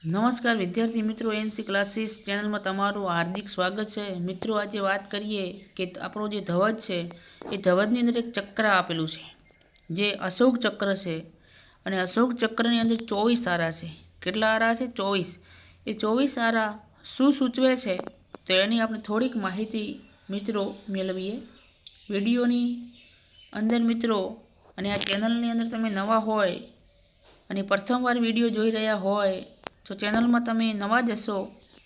નમસ્કાર વિદ્યાર્થી મિત્રો, એનસી ક્લાસીસ ચેનલમાં તમારું હાર્દિક સ્વાગત છે। મિત્રો આજે વાત કરીએ કે આપણો જે ધ્વજ છે એ ધ્વજની અંદર એક ચક્ર આપેલું છે જે અશોક ચક્ર છે અને અશોક ચક્રની અંદર 24 આરા છે। કેટલા આરા છે? 24। એ 24 આરા શું સૂચવે છે તો એની આપણે થોડીક માહિતી મિત્રો મેળવીએ વિડીયોની અંદર મિત્રો। અને આ ચેનલની અંદર તમે નવા હોય અને પ્રથમવાર વિડીયો જોઈ રહ્યા હોય તો ચેનલમાં તમે નવા જશો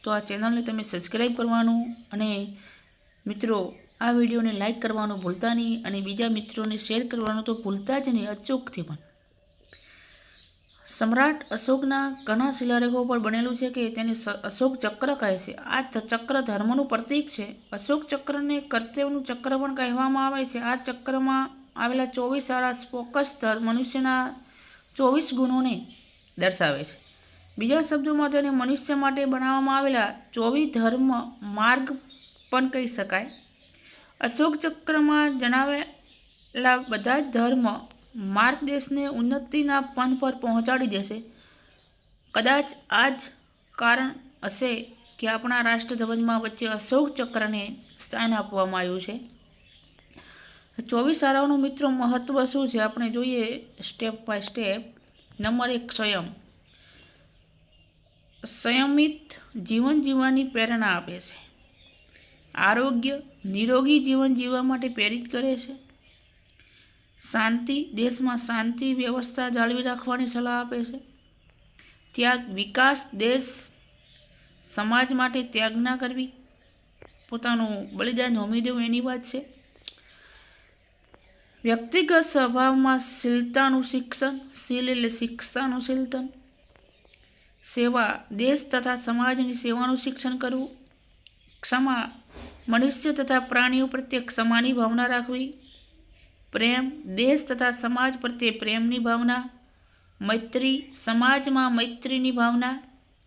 તો આ ચેનલને તમે સબસ્ક્રાઈબ કરવાનું અને મિત્રો આ વિડીયોને લાઈક કરવાનું ભૂલતા નહીં અને બીજા મિત્રોને શેર કરવાનું તો ભૂલતા જ નહીં, અચૂકથી પણ। સમ્રાટ અશોકના ઘણા શિલાલેખો પર બનેલું છે કે તેને અશોક ચક્ર કહે છે। આ ચક્ર ધર્મનું પ્રતીક છે। અશોક ચક્રને કર્તવ્યનું ચક્ર પણ કહેવામાં આવે છે। આ ચક્રમાં આવેલા 24 આરા ફોકસ સ્તર મનુષ્યના 24 ગુણોને દર્શાવે છે। બીજા શબ્દોમાં તેને મનુષ્ય માટે બનાવવામાં આવેલા 24 ધર્મ માર્ગ પણ કહી શકાય। અશોક ચક્રમાં જણાવેલા બધા જ ધર્મ માર્ગ દેશને ઉન્નતિના પંથ પર પહોંચાડી દેશે। કદાચ આ જ કારણ હશે કે આપણા રાષ્ટ્રધ્વજમાં વચ્ચે અશોક ચક્રને સ્થાન આપવામાં આવ્યું છે। 24 આરાઓનું મિત્રો મહત્વ શું છે આપણે જોઈએ સ્ટેપ બાય સ્ટેપ। નંબર 1, સંયમ। સંયમિત જીવન જીવવાની પ્રેરણા આપે છે। આરોગ્ય, નિરોગી જીવન જીવવા માટે પ્રેરિત કરે છે। શાંતિ, દેશમાં શાંતિ વ્યવસ્થા જાળવી રાખવાની સલાહ આપે છે। ત્યાગ, વિકાસ, દેશ સમાજ માટે ત્યાગ ના કરવી, પોતાનું બલિદાન હોમી દેવું એની વાત છે। વ્યક્તિગત સ્વભાવમાં શીલતાનું શિક્ષણ, શીલ એટલે શિક્ષાનું શીલતન। સેવા, દેશ તથા સમાજની સેવાનું શિક્ષણ કરવું। ક્ષમા, મનુષ્ય તથા પ્રાણીઓ પ્રત્યે ક્ષમાની ભાવના રાખવી। પ્રેમ, દેશ તથા સમાજ પ્રત્યે પ્રેમની ભાવના। મૈત્રી, સમાજમાં મૈત્રીની ભાવના।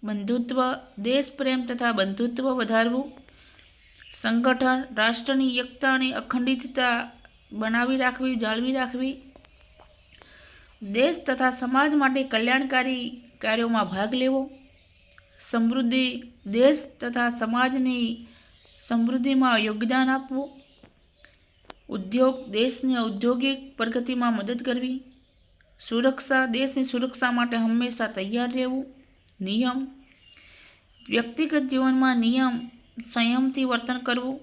બંધુત્વ, દેશ પ્રેમ તથા બંધુત્વ વધારવું। સંગઠન, રાષ્ટ્રની એકતા અને અખંડિતતા બનાવી રાખવી, જાળવી રાખવી। દેશ તથા સમાજ માટે કલ્યાણકારી કાર્યોમાં ભાગ લેવો। સમૃદ્ધિ, દેશ તથા સમાજની સમૃદ્ધિમાં યોગદાન આપવું। ઉદ્યોગ, દેશની ઔદ્યોગિક પ્રગતિમાં મદદ કરવી। સુરક્ષા, દેશની સુરક્ષા માટે હંમેશા તૈયાર રહેવું। નિયમ, વ્યક્તિગત જીવનમાં નિયમ સંયમથી વર્તન કરવું।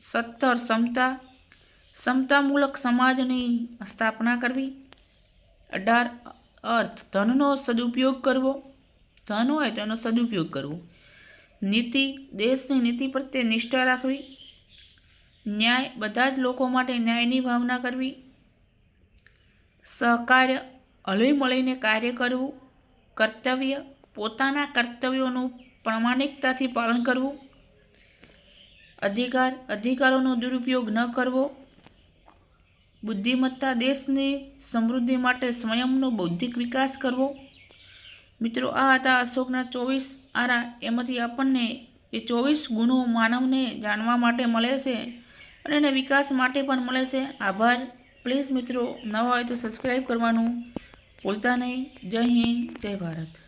17, સમતા, સમતામૂલક સમાજની સ્થાપના કરવી। 18, અર્થ, ધનનો સદુપયોગ કરવો, ધન હોય તો એનો સદુપયોગ કરવો। નીતિ, દેશની નીતિ પ્રત્યે નિષ્ઠા રાખવી। ન્યાય, બધા જ લોકો માટે ન્યાયની ભાવના કરવી। સહકાર્ય, હળી મળીને કાર્ય કરવું। કર્તવ્ય, પોતાના કર્તવ્યોનું પ્રામાણિકતાથી પાલન કરવું। અધિકાર, અધિકારોનો દુરુપયોગ ન કરવો। બુદ્ધિમત્તા, દેશની સમૃદ્ધિ માટે સ્વયંનો બૌદ્ધિક વિકાસ કરવો। મિત્રો આ હતા અશોકના 24 આરા। એમાંથી આપણને એ 24 ગુણો માનવને જાણવા માટે મળે છે અને એને વિકાસ માટે પણ મળે છે। આભાર। પ્લીઝ મિત્રો નવા હોય તો સબસ્ક્રાઈબ કરવાનું ભૂલતા નહીં। જય હિન્દ, જય ભારત।